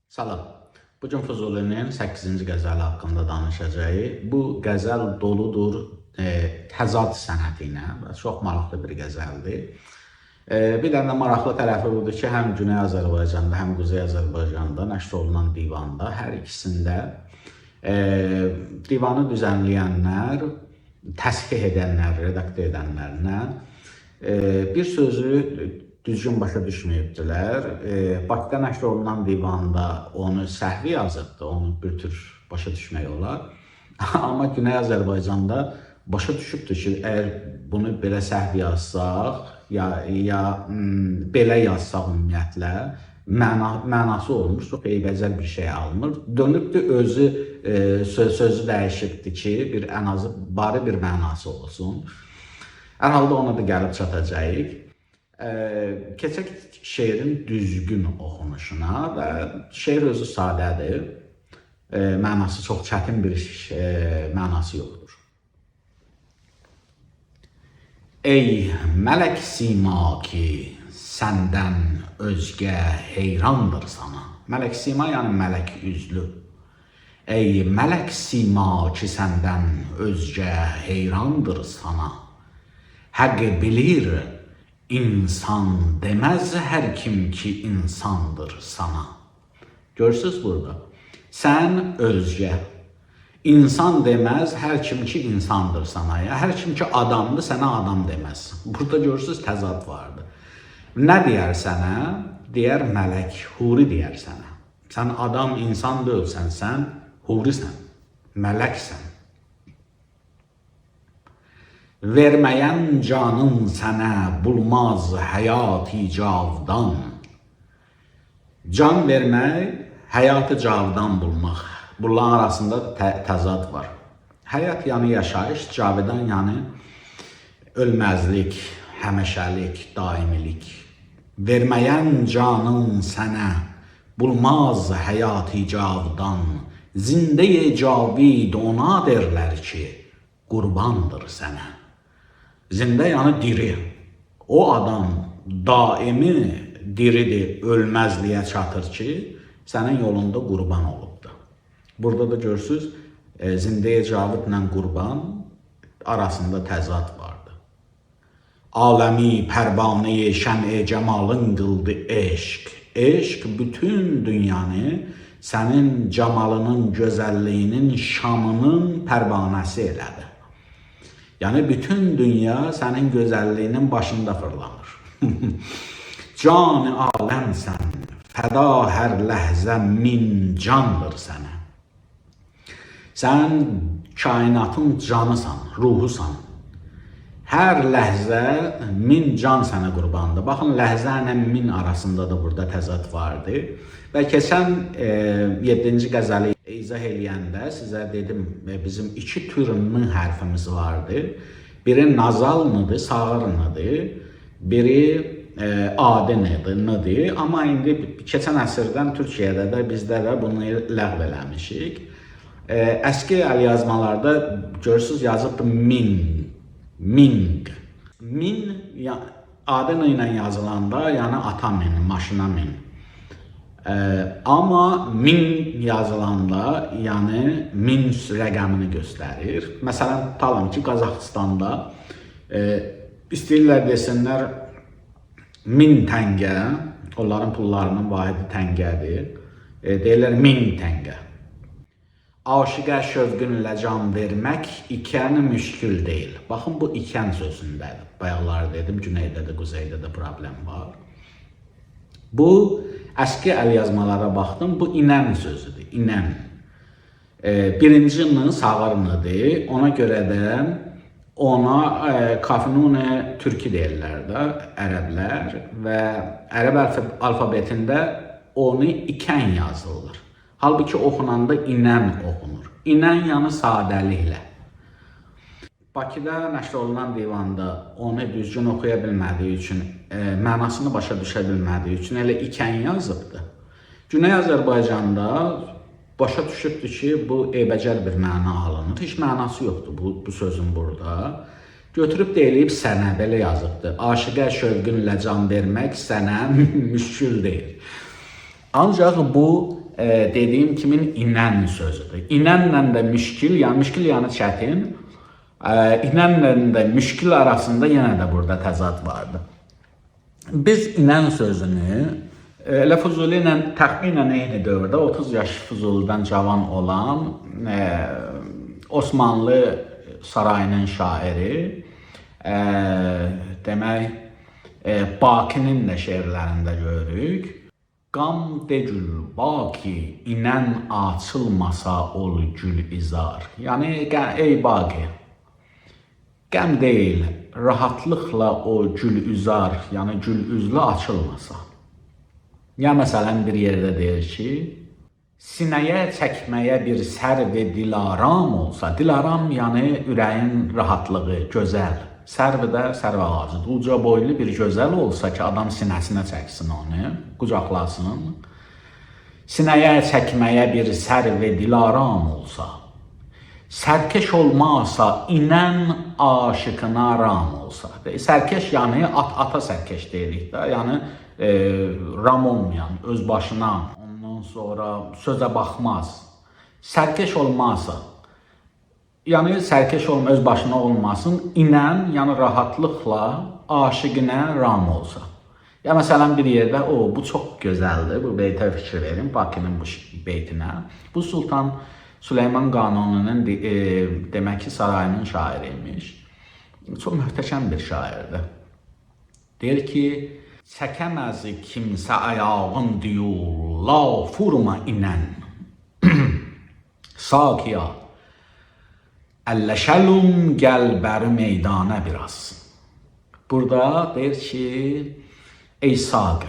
Salam. Bugün Füzulinin 8-ci qəzəli haqqında danışacağıq. Bu qəzəl doludur təzad sənəti ilə və çox maraqlı bir qəzəldir. Bir dənə maraqlı tərəfi budur ki, həm Güney Azərbaycanda, həm Quzey Azərbaycanda nəşr olunan divanda hər ikisində divanı düzənləyənlər, təsbih edənlər, redaktör edənlərlə bir sözü düzgün başa düşməyibdilər. Bakıda nəşr olunan divanda onu səhvi yazıbdı, onu bir tür başa düşmək olar. Amma Güney Azərbaycanda başa düşübdür ki, əgər bunu belə səhvi yazsaq, ya belə yazsaq ümumiyyətlə, mənası olmuş, çox eybəcər bir şey alınır. Dönübdür özü sözü dəyişibdir ki, ən azı bari bir mənası olsun. Hər halda ona da gəlib çatacağıq. Keçək şeirin düzgün oxunuşuna və şeir özü sadədir. Mənası çox çətin bir mənası yoxdur. Ey mələk sima ki, səndən özgə heyrandır sana. Mələk sima yəni mələk üzlü. Ey mələk sima ki, səndən özgə heyrandır sana. Həq bilir, İnsan deməz hər kim ki insandır sana. Görürsünüz burada. Sən özgə. İnsan deməz hər kim ki insandır sana. Ya hər kim ki adamdır, sənə adam deməz. Burada görürsünüz təzad vardır. Nə deyər sənə? Deyər mələk, huri deyər sənə. Sən adam, insan deyilsən, sən hurisən, mələksən. Verməyən canın sənə bulmaz həyat-i cavdan. Can vermək, həyat-ı cavdan bulmaq. Bunların arasında təzad var. Həyat yəni yaşayış, cavidan yəni ölməzlik, həməşəlik, daimilik. Verməyən canın sənə bulmaz həyat-i cavdan. Zində-i cavid ona derlər ki, qurbandır sənə. Zində yəni diri. O adam daimi diridir, ölməzliyə çatır ki, sənin yolunda qurban olubdur. Burada da görürsünüz, zində-i cavidlə qurban arasında təzad vardır. Aləmi pərvanə-i şəm-i cəmalın qıldı eşq. Eşq bütün dünyanı sənin camalının, gözəlliyinin, şamının pərvanəsi elədi. Yəni bütün dünya sənin gözəlliyinin başında fırlanır. Can-ı aləmsən, fəda hər ləhzə min candır sənə. Sən kainatın canısan, ruhusan. Hər ləhzə min can sənə qurbandır. Baxın, ləhzə ilə min arasında da burada təzad vardır. Və keçən 7-ci qəzəli izah eləyəndə sizə dedim, bizim iki tür n hərfimiz vardır. Biri nazal n-dır, sağır n-dır. Biri adi n-dır. Amma indi keçən əsrdən Türkiyədə də, bizdə də bunu ləğv eləmişik. Əski əlyazmalarda görürsünüz yazıbdır min, ming. Min adi n ilə yazılanda, yəni ata min, maşına min. Amma min yazılanda, yəni min rəqəmini göstərir. Məsələn, tutalım ki, Qazaxıstanda istəyirlər desinlər 1000 təngə, onların pullarının vahidi təngədir. Deyirlər 1000 təngə. Aşiqə şövqünlə can vermək ikən müşkül deyil. Baxın, bu ikən sözündədir. Bayaqlar dedim, Güneydə də, Quzeydə də problem var. Bu, əski əlyazmalara baxdım, bu inən sözüdür, inən. Birinci n sağır n-dır, ona görə də ona Kafinun-i Türki deyirlər də, ərəblər və ərəb alfabetində onu ikən yazılır. Halbuki oxunanda inən oxunur. İnən yəni sadəliklə. Bakıda nəşr olunan divanda onu düzgün oxuya bilmədiyi üçün, mənasını başa düşə bilmədiyi üçün elə ikən yazıbdır. Güney Azərbaycanda başa düşübdür ki, bu eybəcər bir məna alınır. Heç mənası yoxdur bu sözün burada. Götürüb deyilib sənə, belə yazıbdır. Aşiqə şövqünlə can vermək sənə müşkül deyil. Ancaq bu dediyim kimi inən sözüdür. İnənlə də müşkil, yəni müşkil yəni çətin. İnənlə də müşkil arasında yenə də burada təzad vardır. Biz inən sözünü elə Füzuli ilə təxminən eyni dövrdə 30 yaş Füzulidən cavan olan Osmanlı sarayının şairi demək Bakinin də şeirlərində görürük. Qam de gül baki inən açılmasa ol gül izar. Yəni ey Baki, qəm deyil, rahatlıqla o gül üzar, yəni gül üzlü açılmasa. Ya məsələn bir yerdə deyir ki, sinəyə çəkməyə bir sərv-i dilaram olsa, dilaram yəni ürəyin rahatlığı, gözəl. Sərv də sərv ağacıdır. Uca boylu bir gözəl olsa ki, adam sinəsinə çəksin onu, qucaqlasın. Sinəyə çəkməyə bir sərv-i dilaram olsa, sərkeş olmazsa, inən aşıqına ram olsa. Sərkeş yəni ata sərkeş deyirik də, yəni ram olmayan, öz başına, ondan sonra sözə baxmaz. Sərkeş olmazsa, yəni sərkeş olma, öz başına olmasın, inən, yəni rahatlıqla aşiqinə ram olsa. Ya məsələn bir yerdə, bu çox gözəldir, bu beytə fikir verin, Bakının bu beytinə. Bu Sultan Süleyman Qanuninin demək ki, sarayının şairiymiş. Çox möhtəşəm bir şairdir. Deyir ki, çəkəməz kimsə ayağın diyor, la furma inən, sakiya. Əlləşəlum gəl bəri meydana biraz. Burada deyir ki, ey saq,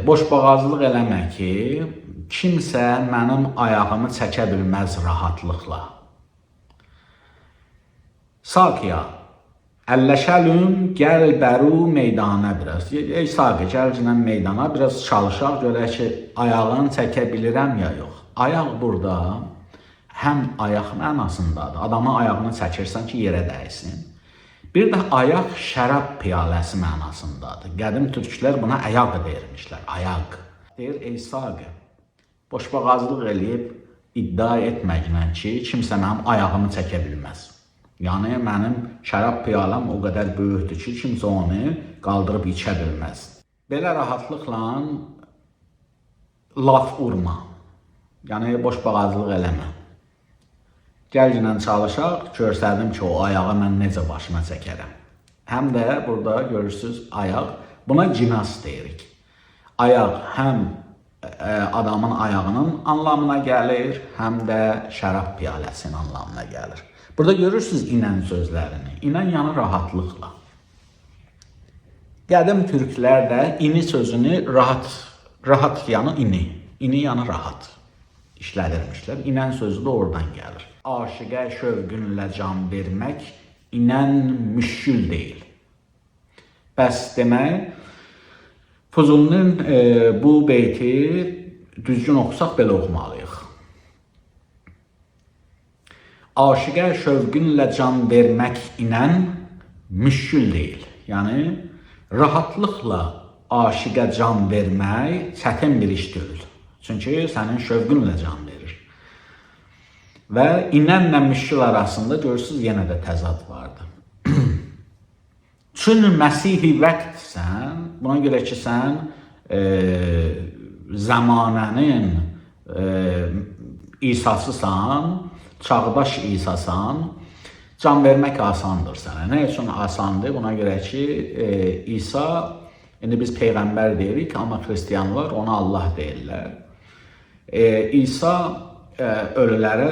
boşboğazlıq eləmə ki, kimsə mənim ayağımı çəkə bilməz rahatlıqla. Saqiya, əlləşəlum gəl bəri meydana biraz. Ey saq, gəl meydana biraz çalışaq, görək ki, ayağını çəkə bilirəm ya yox. Ayaq burada həm ayaq mənasındadır. Adamın ayağını çəkirsən ki, yerə dəysin. Bir də ayaq şərab piyaləsi mənasındadır. Qədim türklər buna ayaq deyirmişlər. Ayaq. Deyir, ey saqı, boşboğazlıq eləyib iddia etməklə ki, kimsə mənim ayağımı çəkə bilməz. Yəni, mənim şərab piyaləm o qədər böyükdür ki, kimsə onu qaldırıb içə bilməz. Belə rahatlıqla laf vurma. Yəni, boşboğazlıq eləmə. Gəlginlə çalışaq, görsədim ki, o ayağı mən necə başıma çəkərəm. Həm də burada görürsünüz ayaq, buna cinas deyirik. Ayaq həm adamın ayağının anlamına gəlir, həm də şərab piyaləsinin anlamına gəlir. Burada görürsünüz inən sözlərini. İnən yəni rahatlıqla. Qədim türklər də ini sözünü rahat yəni ini yəni rahat işlədirmişlər. İnən sözü də oradan gəlir. Aşiqə şövqünlə can vermək inən müşkül deyil. Bəs demək, Füzulinin bu beyti düzgün oxusaq belə oxumalıyıq. Aşiqə şövqünlə can vermək inən müşkül deyil. Yəni, rahatlıqla aşiqə can vermək çətin bir iş deyil. Çünki sənin şövqünlə can verir. Və inənlə müşkül arasında görürsünüz yenə də təzad vardır. Çün Məsihi vəqtsən, buna görə ki, sən zamanənin İsasısan, çağdaş İsasan, can vermək asandır sənə. Nə üçün asandır? Buna görə ki, İsa, indi biz Peyğəmbər deyirik, amma xristiyanlar ona Allah deyirlər. İsa ölülərə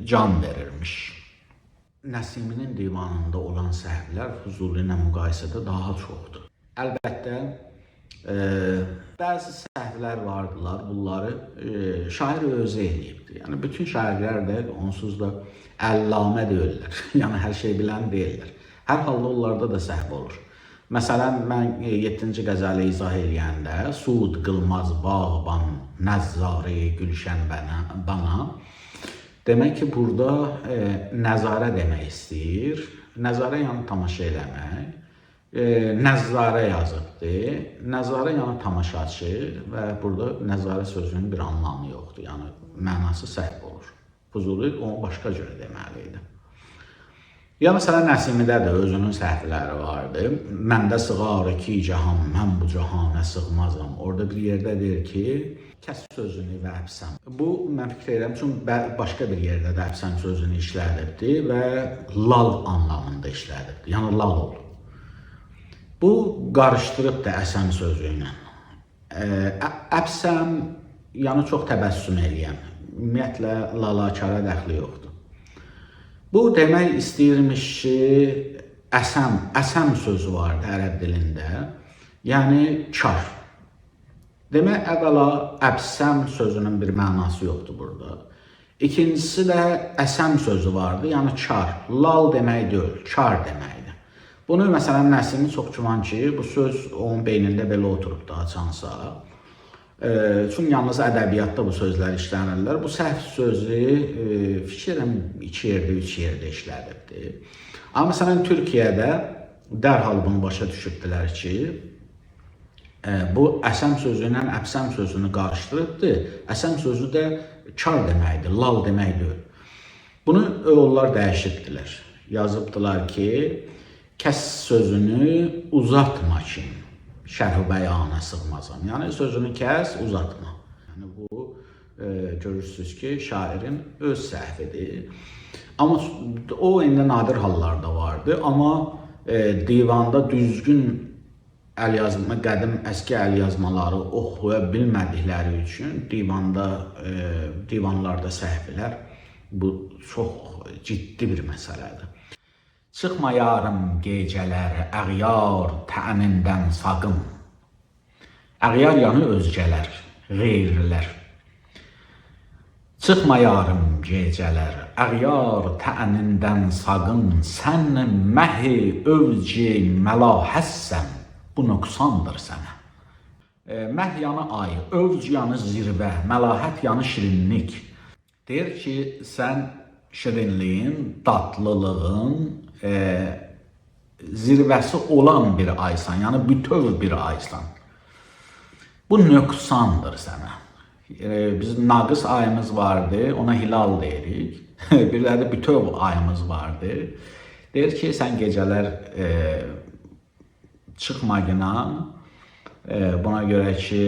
can verirmiş. Nəsiminin divanında olan səhvlər Füzuli ilə müqayisədə daha çoxdur. Əlbəttə, bəzi səhvlər vardılar, bunları şair özü eləyibdir. Yəni, bütün şairlər də onsuz da əllamə deyirlər, yəni hər şey bilən deyirlər. Hər halda onlarda da səhv olur. Məsələn, mən 7-ci qəzəli izah eləyəndə, Sud qılmaz bağban, nəzzarı gülşən bana, demək ki, burada nəzarə demək istəyir. Nəzarə yəni tamaşa eləmək. nəzzarə yazıbdır. Nəzzarə yəni tamaşaçı və burada nəzzarə sözünün bir anlamı yoxdur. Yəni mənası səhv olur. Fuzuli onu başqa cür deməli idi. Ya məsələn Nəsimidə də özünün səhvləri vardı. Məndə sığar iki cahan, mən bu cahana sığmazam. Orada bir yerdə deyir ki, kəs sözünü və əbsəm. Bu mən fikir edirəm, çünki başqa bir yerdə də əbsəm sözünü işlədibdi və lal anlamında işlədibdi. Yəni lal oldu. Bu qarışdırıb da əsəm sözü ilə. Əbsəm yəni çox təbəssüm eləyəm. Ümumiyyətlə lalakara dəxli yoxdur. Bu demək istəyirmiş ki, əsəm sözü vardı ərəb dilində, yəni kar. Demək, əvvəla əbsəm sözünün bir mənası yoxdur burada. İkincisi də əsəm sözü vardı, yəni kar. Lal demək deyil, kar deməkdir. Bunu məsələn Nəsimi çox güman ki, bu söz onun beynində belə oturub da açansa. Çünki yalnız ədəbiyyatda bu sözlər işlənirlər. Bu səhv sözü fikirəm 2 yerdə, 3 yerdə işlədibdir. Amma məsələn Türkiyədə dərhal bunu başa düşübdülər ki, bu əsəm sözü ilə əbsəm sözünü qarışdırıbdır. Əsəm sözü də kar deməkdir, lal demək deyil. Bunu onlar dəyişibdilər. Yazıbdılar ki, kəs sözünü uzatma ki, şərh-i bəyana sığmazam. Yəni sözünü kəs, uzatma. Yəni bu görürsünüz ki, şairin öz səhvidir. Amma o indi nadir hallarda vardı. Amma divanda düzgün əlyazma, qədim əski əlyazmaları oxuya bilmədikləri üçün divanlarda səhvlər bu çox ciddi bir məsələdir. Çıxma yarım gecələr, əğyar təənindən saqın. Əğyar yəni özgələr, qeyrilər. Çıxma yarım gecələr, əğyar təənindən saqın. Sən məhi övci məlahəssən, bu nöqsandır sənə. Məh yəni ay, övc yəni zirvə, məlahət yəni şirinlik. Deyir ki, sən şirinliyin, datlılığın zirvəsi olan bir aysan, yəni bütöv bir aysan. Bu nöqsandır sənə. Bizim naqıs ayımız vardı, ona hilal deyirik. Birləri bütöv ayımız vardı. Deyir ki, sən gecələr çıxmaqla, buna görə ki,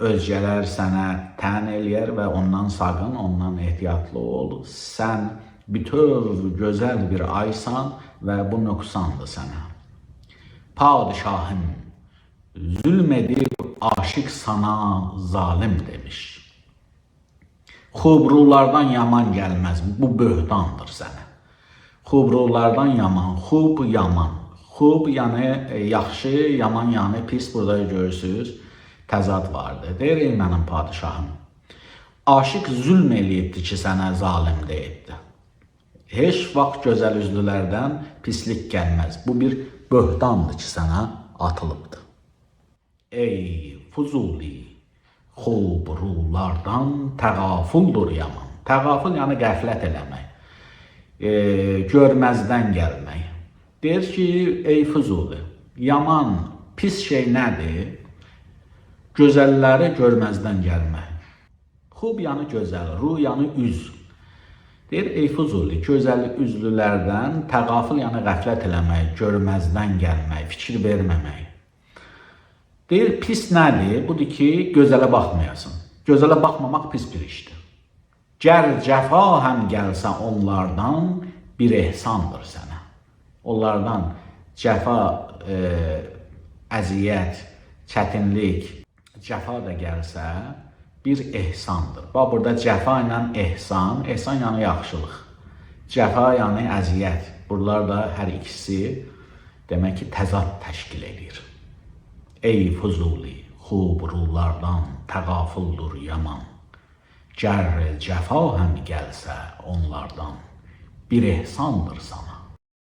özgələr sənə tən eləyər və ondan saqın, ondan ehtiyatlı ol. Sən bütöv, gözəl bir aysan və bu nöqsandır sənə. Padişahım, zülm edib aşiq sana zalim demiş. Xubrulardan yaman gəlməz, bu böhtandır sənə. Xubrulardan yaman, xub yaman. Xub yəni yaxşı, yaman yəni pis, burada görürsünüz, təzad vardır. Deyir, ey mənim padişahım, aşiq zülm eləyibdir ki, sənə zalim deyibdir. Heç vaxt gözəl üzlülərdən pislik gəlməz. Bu bir böhtandır ki, sənə atılıbdır. Ey Fuzuli, xubrulardan təğafuldur yaman. Təğaful yəni qəflət eləmək, görməzdən gəlmək. Deyir ki, ey Fuzuli, yaman, pis şey nədir? Gözəlləri görməzdən gəlmək. Xub yəni gözəl, ru yəni üz. Deyir, ey Fuzuli, gözəl üzlülərdən təğaful yəni qəflət eləmək, görməzdən gəlmək, fikir verməmək. Deyir, pis nədir? Budur ki, gözələ baxmayasın. Gözələ baxmamaq pis bir işdir. Gər cəfa həm gəlsə onlardan bir ehsandır sənə. Onlardan cəfa, əziyyət, çətinlik, cəfa da gəlsə bir ehsandır. Bax, burada cəfa ilə ehsan, ehsan yəni yaxşılıq. Cəfa yəni əziyyət. Buralar da hər ikisi demək ki, təzad təşkil edir. Ey Fuzuli, xubrulardan təğafuldur yaman. Gər cəfa həm gəlsə onlardan bir ehsandır sana.